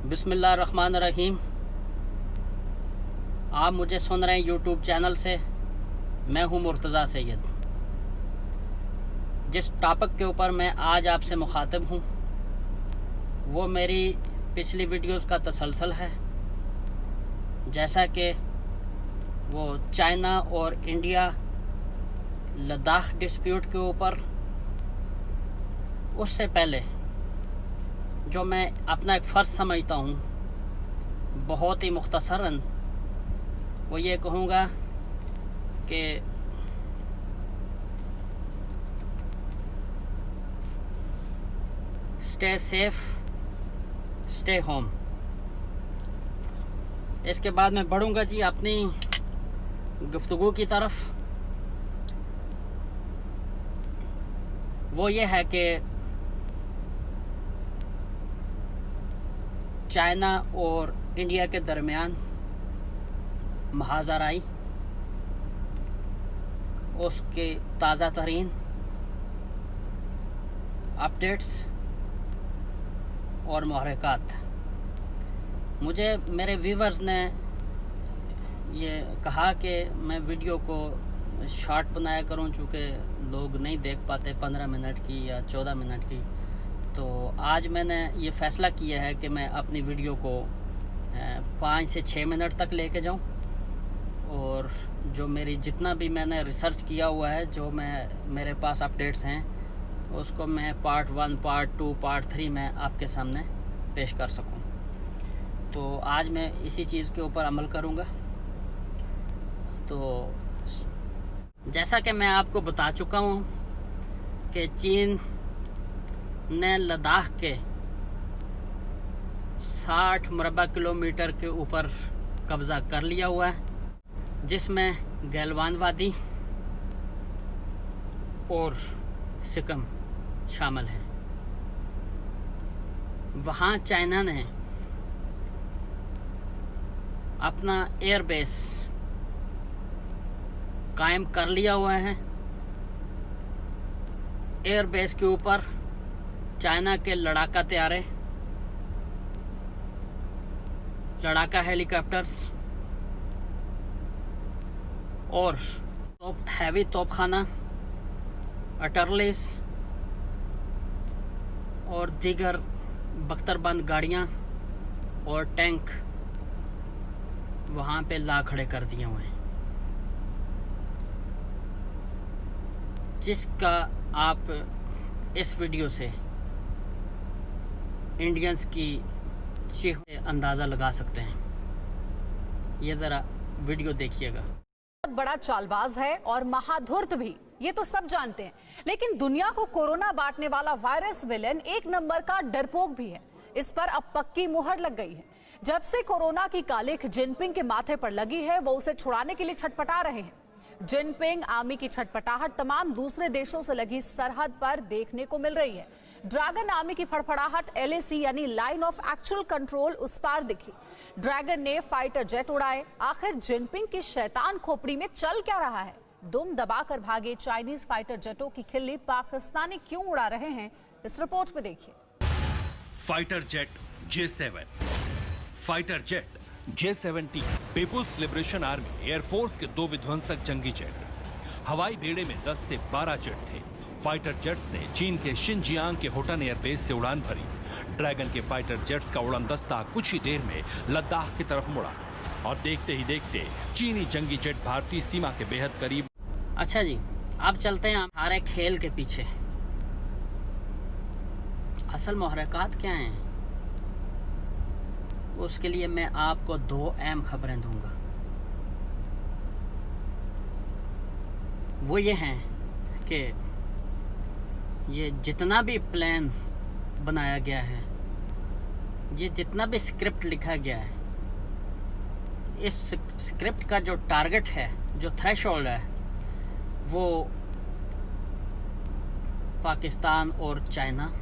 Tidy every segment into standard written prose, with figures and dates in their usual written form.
बिस्मिल्लाहिर्रहमानिर्रहीम। आप मुझे सुन रहे हैं यूट्यूब चैनल से। मैं हूं मुर्तज़ा सैयद। जिस टॉपिक के ऊपर मैं आज आपसे मुखातिब हूं वो मेरी पिछली वीडियोस का तसलसल है, जैसा कि वो चाइना और इंडिया लद्दाख डिस्प्यूट के ऊपर। उससे पहले जो मैं अपना एक फ़र्ज़ समझता हूँ, बहुत ही मुख्तसरन वो ये कहूँगा कि स्टे सेफ, स्टे होम। इसके बाद मैं बढ़ूँगा जी अपनी गुफ्तगू की तरफ। वो ये है कि चाइना और इंडिया के दरमियान महाज़ा आई, उसके ताज़ा तरीन अपडेट्स और मुहर्रिकात। मुझे मेरे व्यूवर्स ने ये कहा कि मैं वीडियो को शॉर्ट बनाया करूं, चूँकि लोग नहीं देख पाते 15 मिनट की या 14 मिनट की। तो आज मैंने ये फ़ैसला किया है कि मैं अपनी वीडियो को 5 से 6 मिनट तक लेके जाऊं, और जो मेरी जितना भी मैंने रिसर्च किया हुआ है, जो मेरे पास अपडेट्स हैं, उसको मैं पार्ट 1, पार्ट 2, पार्ट 3 में आपके सामने पेश कर सकूं। तो आज मैं इसी चीज़ के ऊपर अमल करूंगा। तो जैसा कि मैं आपको बता चुका हूं कि चीन ने लद्दाख के 60 मुरबा किलोमीटर के ऊपर कब्ज़ा कर लिया हुआ है, जिसमें गैलवान वादी और सिक्किम शामिल है। वहाँ चाइना ने अपना एयरबेस कायम कर लिया हुआ है। एयरबेस के ऊपर चाइना के लड़ाका तैयारे, लड़ाका हेलीकॉप्टर्स और हैवी तोपखाना, अटरलेस और दीगर बख्तरबंद गाड़ियां और टैंक वहाँ पे ला खड़े कर दिए हुए हैं, जिसका आप इस वीडियो से इंडियंस की चीख अंदाज़ा लगा सकते हैं। ये ज़रा वीडियो देखिएगा। बहुत बड़ा चालबाज है और महाधूर्त भी, ये तो सब जानते हैं। लेकिन दुनिया को कोरोना बांटने वाला वायरस विलेन एक नंबर का डरपोक भी है। इस पर अब पक्की मुहर लग गई है। जब से कोरोना की कालिख जिनपिंग के माथे पर लगी है, वो उसे छुड़ाने के लिए छटपटा रहे हैं। जिनपिंग आर्मी की छटपटाहट तमाम दूसरे देशों से लगी सरहद पर देखने को मिल रही है। ड्रैगन आर्मी की फड़फड़ाहट LAC यानी लाइन ऑफ एक्चुअल कंट्रोल उस पार दिखी। ड्रैगन ने फाइटर जेट उड़ाए। आखिर जिनपिंग की शैतान खोपड़ी में चल क्या रहा है? दुम दबाकर भागे चाइनीज फाइटर जेटों की खिल्ली पाकिस्तानी क्यों उड़ा रहे हैं, इस रिपोर्ट में देखिए। Fighter jet J7, fighter jet J-70 people's liberation army air force के 2 विध्वंसक जंगी जेट। हवाई बेड़े में 10 से 12 जेट थे। फाइटर जेट्स ने चीन के शिनजियांग के होटन एयरबेस से उड़ान भरी। ड्रैगन के फाइटर जेट्स का उड़ान दस्ता कुछ ही देर में लद्दाख की तरफ मुड़ा, और देखते ही देखते चीनी जंगी जेट भारतीय सीमा के बेहद करीब। अच्छा जी, अब चलते हैं हमारे खेल के पीछे। असल मुहर्रिकात क्या हैं, उसके लिए मैं आपको 2 अहम खबरें दूंगा। वो ये हैं कि ये जितना भी प्लान बनाया गया है, ये जितना भी स्क्रिप्ट लिखा गया है, इस स्क्रिप्ट का जो टारगेट है, जो थ्रेशोल्ड है, वो पाकिस्तान और चाइना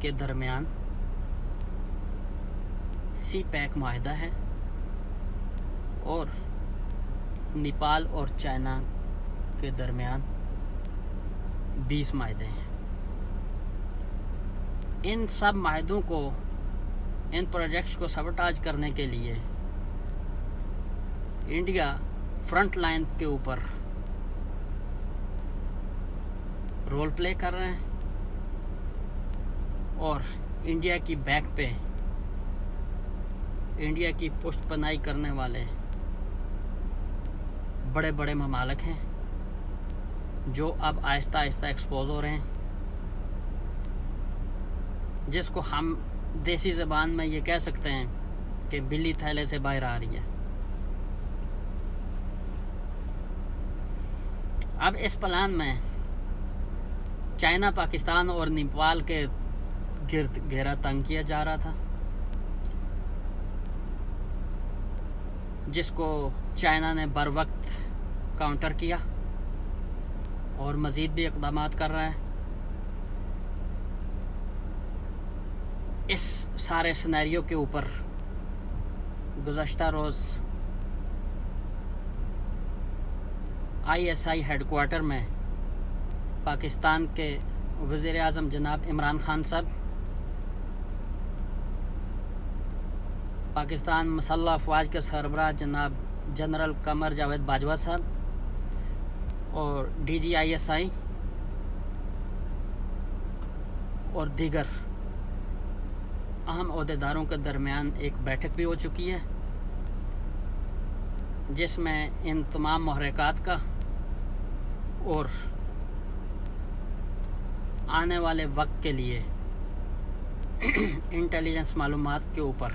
के दरमियान CPEC माहिदा है, और नेपाल और चाइना के दरमियान 20 माहिदे हैं। इन सब माहिदों को इन प्रोजेक्ट्स को सबटाज करने के लिए इंडिया फ्रंट लाइन के ऊपर रोल प्ले कर रहे हैं और इंडिया की बैक पे इंडिया की पुष्टपनाही करने वाले बड़े बड़े ममालिक हैं जो अब आहिस्ता आहिस्ता एक्सपोज हो रहे हैं, जिसको हम देसी ज़बान में ये कह सकते हैं कि बिल्ली थैले से बाहर आ रही है। अब इस प्लान में चाइना, पाकिस्तान और नेपाल के गिर्द घेरा तंग किया जा रहा था, जिसको चाइना ने बर वक्त काउंटर किया और मज़ीद भी इक़दामात कर रहा है। इस सारे सिनेरियो के ऊपर गुज़श्ता रोज़ ISI हेडक्वार्टर में पाकिस्तान के वज़ीर आज़म जनाब इमरान खान साहब, पाकिस्तान मसल्ह अफवाज के सरबराह जनाब जनरल कमर जावेद बाजवा साहब और DG ISI और दीगर अहम ओहदेदारों के दरमियान एक बैठक भी हो चुकी है, जिसमें इन तमाम महरक़ात का और आने वाले वक्त के लिए इंटेलिजेंस मालूमात के ऊपर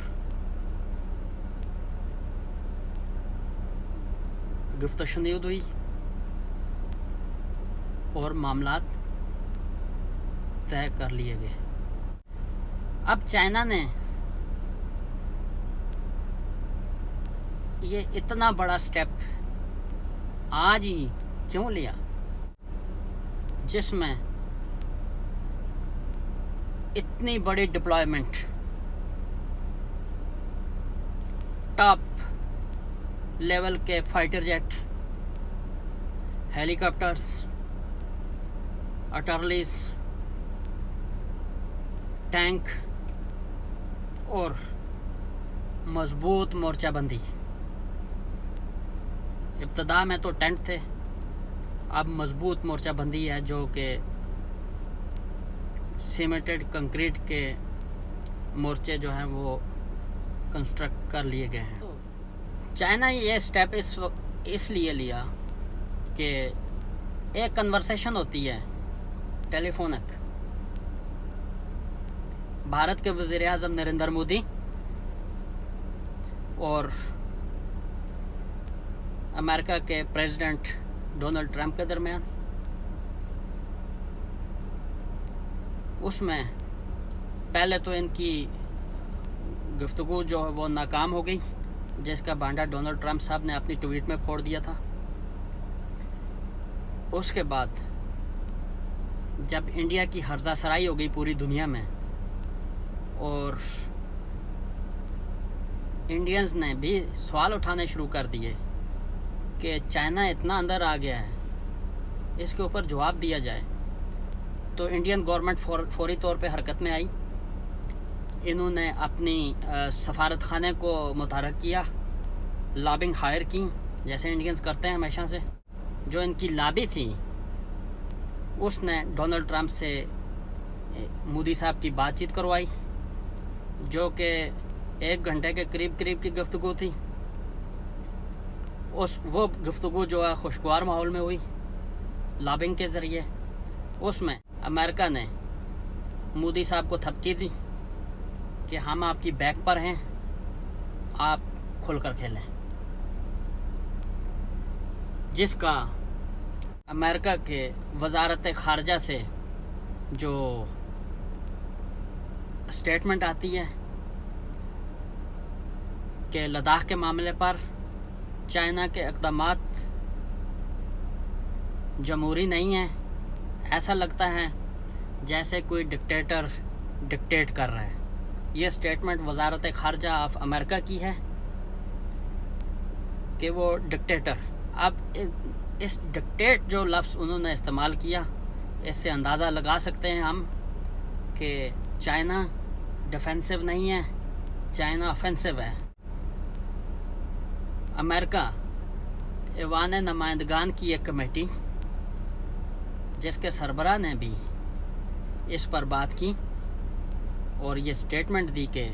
गुफ्तगू शुनीद हुई और मामलात तय कर लिए गए। अब चाइना ने ये इतना बड़ा स्टेप आज ही क्यों लिया, जिसमें इतनी बड़ी डिप्लॉयमेंट टॉप लेवल के फाइटर जेट, हेलीकॉप्टर्स, अटर्लीस, टैंक और मजबूत मोर्चाबंदी। इब्तदा में तो टेंट थे, अब मजबूत मोर्चाबंदी है जो कि सीमेंटेड कंक्रीट के मोर्चे जो हैं वो कंस्ट्रक्ट कर लिए गए हैं। तो चाइना ये स्टेप इसलिए लिया कि एक कन्वर्सेशन होती है टेलीफोनिक भारत के वज़ीर आज़म नरेंद्र मोदी और अमेरिका के प्रेसिडेंट डोनाल्ड ट्रंप के दरमियान। उसमें पहले तो इनकी गुफ्तगू जो है वो नाकाम हो गई, जिसका बांडा डोनाल्ड ट्रंप साहब ने अपनी ट्वीट में फोड़ दिया था। उसके बाद जब इंडिया की हर्जासराई हो गई पूरी दुनिया में और इंडियंस ने भी सवाल उठाने शुरू कर दिए कि चाइना इतना अंदर आ गया है, इसके ऊपर जवाब दिया जाए, तो इंडियन गवर्नमेंट फौरी तौर पे हरकत में आई। इन्होंने अपनी सफारत खाने को मुतहर्रिक किया, लॉबिंग हायर की, जैसे इंडियंस करते हैं हमेशा से। जो इनकी लॉबी थी उसने डोनाल्ड ट्रंप से मोदी साहब की बातचीत करवाई, जो कि 1 घंटे के करीब की गुफ्तगू थी। वो गुफ्तगू जो है खुशगवार माहौल में हुई लॉबिंग के ज़रिए। उसमें अमेरिका ने मोदी साहब को धमकी दी कि हम आपकी बैक पर हैं, आप खुलकर खेलें, जिसका अमेरिका के वजारत ख़ारजा से जो स्टेटमेंट आती है कि लद्दाख के मामले पर चाइना के इक़दामात जमहूरी नहीं है, ऐसा लगता है जैसे कोई डिक्टेटर डिक्टेट कर रहा है। ये स्टेटमेंट वजारत ख़ारजा ऑफ अमेरिका की है कि वो डिक्टेटर। अब इस डिक्टेट जो लफ्ज़ उन्होंने इस्तेमाल किया, इससे अंदाज़ा लगा सकते हैं हम कि चाइना डिफेंसिव नहीं है, चाइना ऑफेंसिव है। अमेरिका ऐवान नुमाइंदगान की एक कमेटी, जिसके सरबराह ने भी इस पर बात की और ये स्टेटमेंट दी कि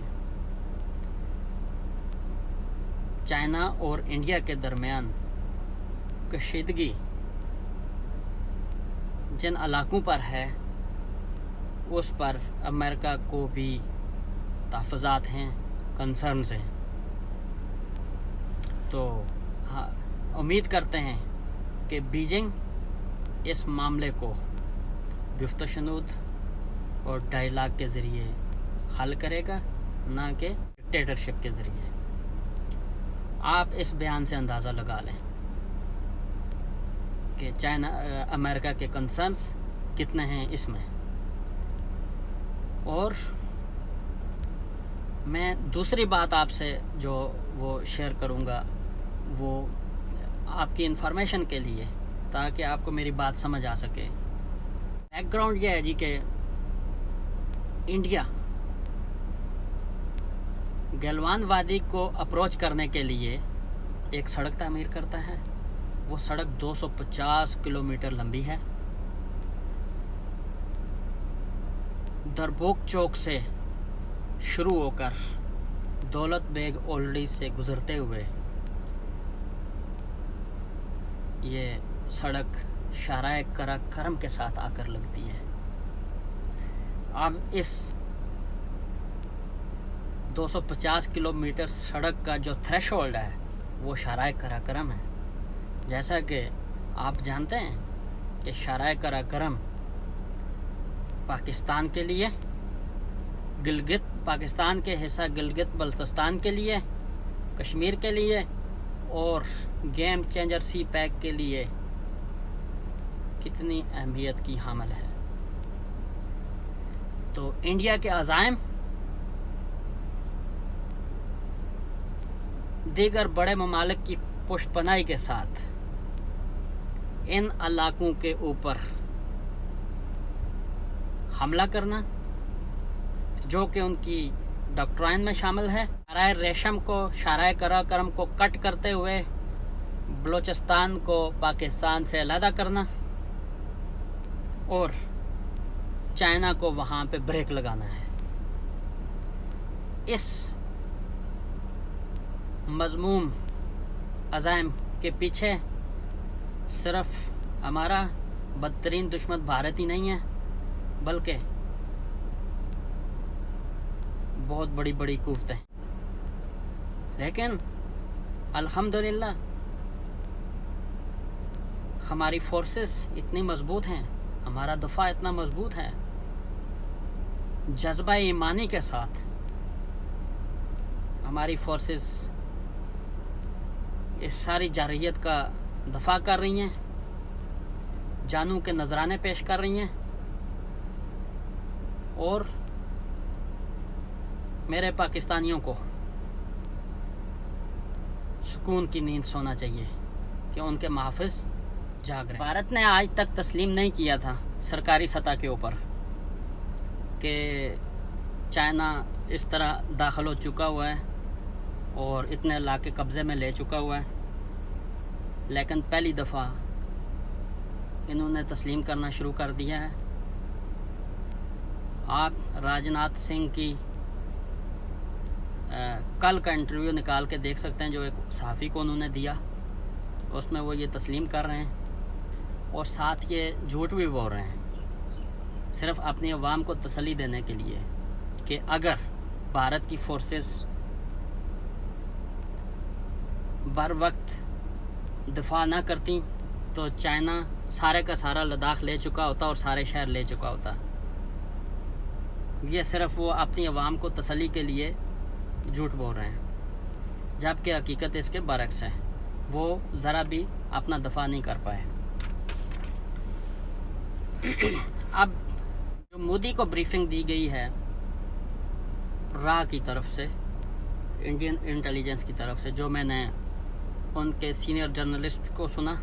चाइना और इंडिया के दरमियान कशीदगी जिन इलाकों पर है उस पर अमेरिका को भी तहफ़्फ़ुज़ात हैं, कंसर्न्स हैं। तो हाँ, उम्मीद करते हैं कि बीजिंग इस मामले को गिफ्त-ओ-शुनूद और डायलॉग के ज़रिए हल करेगा, ना कि डिक्टेटरशिप के ज़रिए। आप इस बयान से अंदाज़ा लगा लें कि चाइना अमेरिका के कंसर्न्स कितने हैं इसमें। और मैं दूसरी बात आपसे जो वो शेयर करूँगा वो आपकी इन्फॉर्मेशन के लिए, ताकि आपको मेरी बात समझ आ सके। बैकग्राउंड ये है जी कि इंडिया गलवान वादी को अप्रोच करने के लिए एक सड़क तामीर करता है। वो सड़क 250 किलोमीटर लंबी है। दरबोक चौक से शुरू होकर दौलत बेग ओल्डी से गुज़रते हुए ये सड़क शाहराह कराकरम के साथ आकर लगती है। अब इस 250 किलोमीटर सड़क का जो थ्रेशोल्ड है वो शाहराह कराकरम है। जैसा कि आप जानते हैं कि शाहराह कराकरम पाकिस्तान के लिए, गिलगित पाकिस्तान के हिस्सा गिलगित बल्तिस्तान के लिए, कश्मीर के लिए और गेम चेंजर सी पैक के लिए कितनी अहमियत की हामिल है। तो इंडिया के अज़ाइम दीगर बड़े ममालिक की पुष्टपनाही के साथ इन इलाकों के ऊपर हमला करना, जो कि उनकी डॉक्ट्राइन में शामिल है। शाहराह रेशम को, शाहराह कराकरम को कट करते हुए बलूचिस्तान को पाकिस्तान से अलहदा करना और चाइना को वहाँ पे ब्रेक लगाना है। इस मज़मूम अज़ाइम के पीछे सिर्फ हमारा बदतरीन दुश्मन भारत ही नहीं है, बल्कि बहुत बड़ी बड़ी कुव्वतें। लेकिन अल्हम्दुलिल्लाह हमारी फोर्सेस इतनी मजबूत हैं, हमारा दफ़ा इतना मजबूत है, जज्बा ईमानी के साथ हमारी फोर्सेस इस सारी जारहियत का दफ़ा कर रही हैं, जानों के नजराने पेश कर रही हैं। और मेरे पाकिस्तानियों को सुकून की नींद सोना चाहिए कि उनके मुहाफ़िज़ जाग रहे हैं। भारत ने आज तक तस्लीम नहीं किया था सरकारी सतह के ऊपर कि चाइना इस तरह दाखिल हो चुका हुआ है और इतने इलाके कब्ज़े में ले चुका हुआ है। लेकिन पहली दफ़ा इन्होंने तस्लीम करना शुरू कर दिया है। आप राजनाथ सिंह की कल का इंटरव्यू निकाल के देख सकते हैं, जो एक सहाफ़ी को उन्होंने दिया। उसमें वो ये तस्लीम कर रहे हैं और साथ ये झूठ भी बोल रहे हैं, सिर्फ़ अपनी अवाम को तसल्ली देने के लिए कि अगर भारत की फोर्सेस बर वक्त दफा ना करती तो चाइना सारे का सारा लद्दाख ले चुका होता और सारे शहर ले चुका होता। ये सिर्फ वो अपनी अवाम को तसल्ली के लिए झूठ बोल रहे हैं, जबकि हकीकत इसके बरक्स है। वो ज़रा भी अपना दफा नहीं कर पाए। अब जो मोदी को ब्रीफिंग दी गई है रा की तरफ से, इंडियन इंटेलिजेंस की तरफ से, जो मैंने उनके सीनियर जर्नलिस्ट को सुना,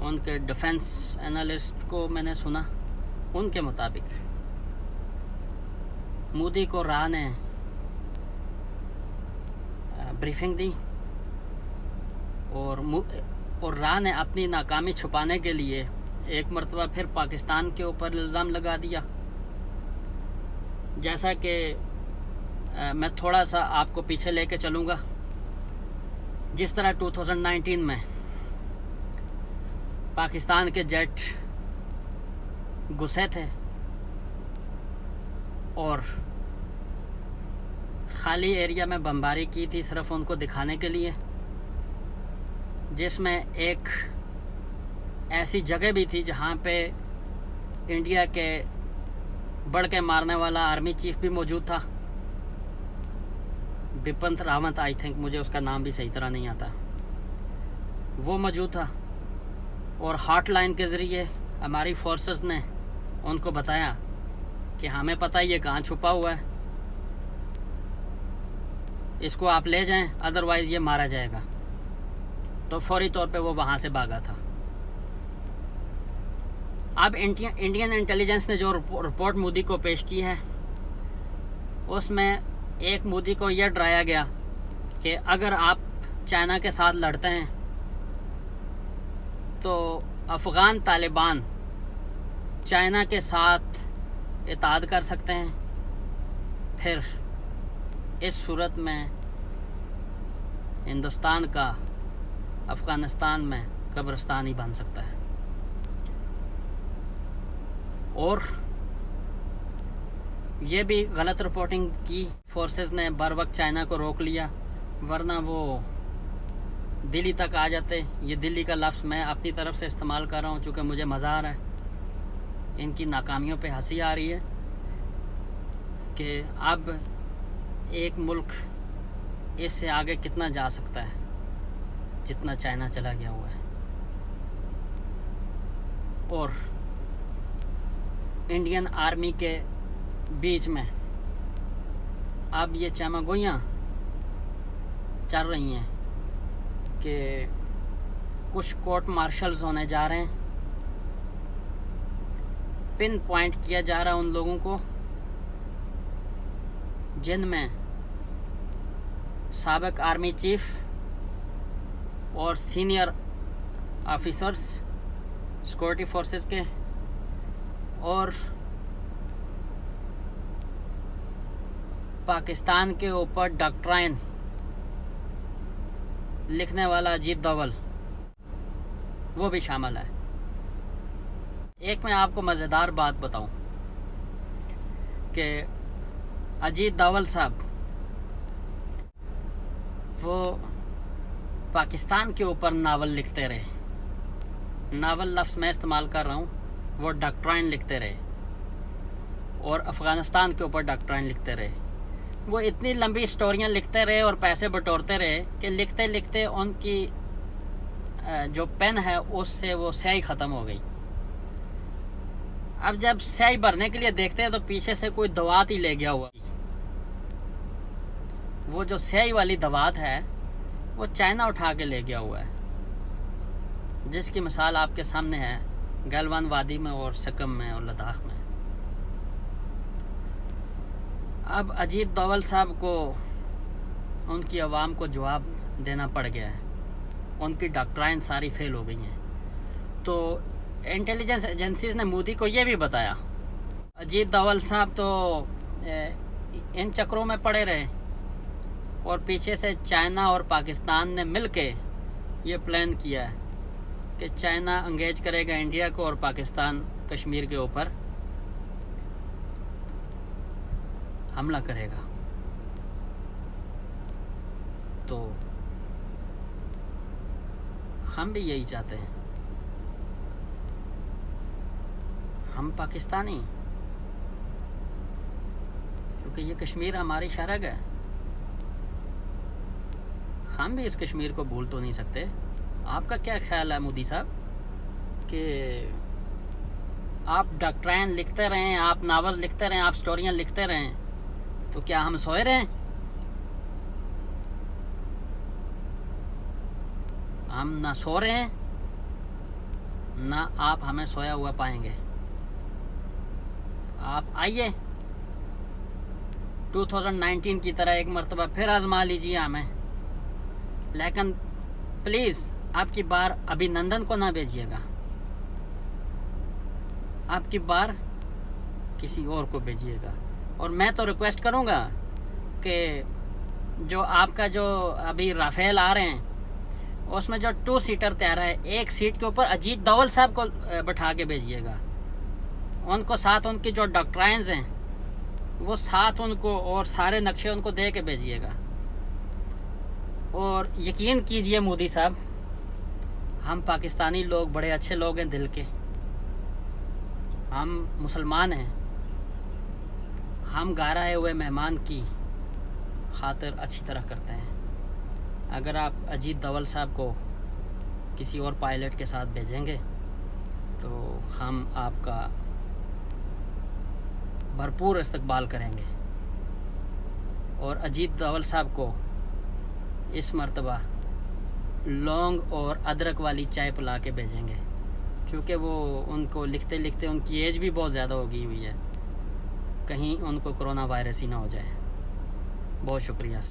उनके डिफेंस एनालिस्ट को मैंने सुना, उनके मुताबिक मोदी को रा ने ब्रीफिंग दी और राह ने अपनी नाकामी छुपाने के लिए एक मरतबा फिर पाकिस्तान के ऊपर इल्ज़ाम लगा दिया। जैसा कि मैं थोड़ा सा आपको पीछे लेके चलूँगा, जिस तरह 2019 में पाकिस्तान के जेट घुसे थे और खाली एरिया में बमबारी की थी सिर्फ उनको दिखाने के लिए, जिसमें एक ऐसी जगह भी थी जहाँ पे इंडिया के बढ़ के मारने वाला आर्मी चीफ भी मौजूद था, बिपिन रावत, आई थिंक, मुझे उसका नाम भी सही तरह नहीं आता, वो मौजूद था। और हॉटलाइन के ज़रिए हमारी फोर्सेस ने उनको बताया कि हमें पता है ये कहाँ छुपा हुआ है, इसको आप ले जाएं, अदरवाइज़ ये मारा जाएगा। तो फौरी तौर पे वो वहाँ से भागा था। अब इंडियन इंटेलिजेंस ने जो रिपोर्ट मोदी को पेश की है, उसमें एक मोदी को यह डराया गया कि अगर आप चाइना के साथ लड़ते हैं तो अफ़गान तालिबान चाइना के साथ इत्तेहाद कर सकते हैं, फिर इस सूरत में हिंदुस्तान का अफ़गानिस्तान में कब्रिस्तान ही बन सकता है। और ये भी गलत रिपोर्टिंग की, फोर्सेस ने बर वक्त चाइना को रोक लिया, वरना वो दिल्ली तक आ जाते। ये दिल्ली का लफ्ज़ मैं अपनी तरफ से इस्तेमाल कर रहा हूँ चूँकि मुझे मज़ा आ रहा है, इनकी नाकामियों पे हंसी आ रही है कि अब एक मुल्क इससे आगे कितना जा सकता है जितना चाइना चला गया हुआ है। और इंडियन आर्मी के बीच में अब ये चमगोइयाँ चल रही हैं कि कुछ कोर्ट मार्शल्स होने जा रहे हैं, पिन पॉइंट किया जा रहा है उन लोगों को जिनमें साबिक आर्मी चीफ और सीनियर ऑफिसर्स सिक्योरिटी फोर्सेस के और पाकिस्तान के ऊपर डॉक्ट्राइन लिखने वाला अजीत दोवल, वो भी शामिल है। एक मैं आपको मज़ेदार बात बताऊं कि अजीत दोवल साहब वो पाकिस्तान के ऊपर नावल लिखते रहे, नावल लफ्ज़ मैं इस्तेमाल कर रहा हूँ, वो डॉक्ट्राइन लिखते रहे और अफ़गानिस्तान के ऊपर डॉक्ट्राइन लिखते रहे। वो इतनी लंबी स्टोरियाँ लिखते रहे और पैसे बटोरते रहे कि लिखते लिखते उनकी जो पेन है उससे वो स्याही ख़त्म हो गई। अब जब स्याही भरने के लिए देखते हैं तो पीछे से कोई दवात ही ले गया हुआ। वो जो स्याही वाली दवात है वो चाइना उठा के ले गया हुआ है, जिसकी मिसाल आपके सामने है गलवान वादी में और सिक्किम में और लद्दाख में। अब अजीत दोवल साहब को उनकी आवाम को जवाब देना पड़ गया है, उनकी डॉक्ट्राइन सारी फेल हो गई हैं। तो इंटेलिजेंस एजेंसीज ने मोदी को ये भी बताया। अजीत दोवल साहब तो इन चक्रों में पड़े रहे और पीछे से चाइना और पाकिस्तान ने मिलके ये प्लान किया है कि चाइना एंगेज करेगा इंडिया को और पाकिस्तान कश्मीर के ऊपर हमला करेगा। तो हम भी यही चाहते हैं, हम पाकिस्तानी, क्योंकि ये कश्मीर हमारी शरग है, हम भी इस कश्मीर को भूल तो नहीं सकते। आपका क्या ख्याल है मोदी साहब कि आप डॉक्ट्राइन लिखते रहें, आप नावल लिखते रहें, आप स्टोरियां लिखते रहें, तो क्या हम सोए रहें? हम ना सो रहे हैं ना आप हमें सोया हुआ पाएंगे। आप आइए 2019 की तरह एक मरतबा फिर आजमा लीजिए हमें लेकिन प्लीज़ आपकी बार अभिनंदन को ना भेजिएगा, आपकी बार किसी और को भेजिएगा। और मैं तो रिक्वेस्ट करूँगा कि जो आपका जो अभी राफेल आ रहे हैं उसमें जो 2 सीटर तैयार है, एक सीट के ऊपर अजीत दोवल साहब को बैठा के भेजिएगा। उनको साथ उनकी जो डॉक्ट्राइन्स हैं वो साथ उनको, और सारे नक्शे उनको दे के भेजिएगा। और यकीन कीजिए मोदी साहब, हम पाकिस्तानी लोग बड़े अच्छे लोग हैं दिल के, हम मुसलमान हैं, हम घर आए हुए मेहमान की खातिर अच्छी तरह करते हैं। अगर आप अजीत दोवल साहब को किसी और पायलट के साथ भेजेंगे तो हम आपका भरपूर इस्तकबाल करेंगे। और अजीत दोवल साहब को इस मर्तबा लौंग और अदरक वाली चाय पिला के भेजेंगे, क्योंकि वो उनको लिखते लिखते उनकी एज भी बहुत ज़्यादा हो गई हुई है, कहीं उनको कोरोना वायरस ही ना हो जाए। बहुत शुक्रिया सर।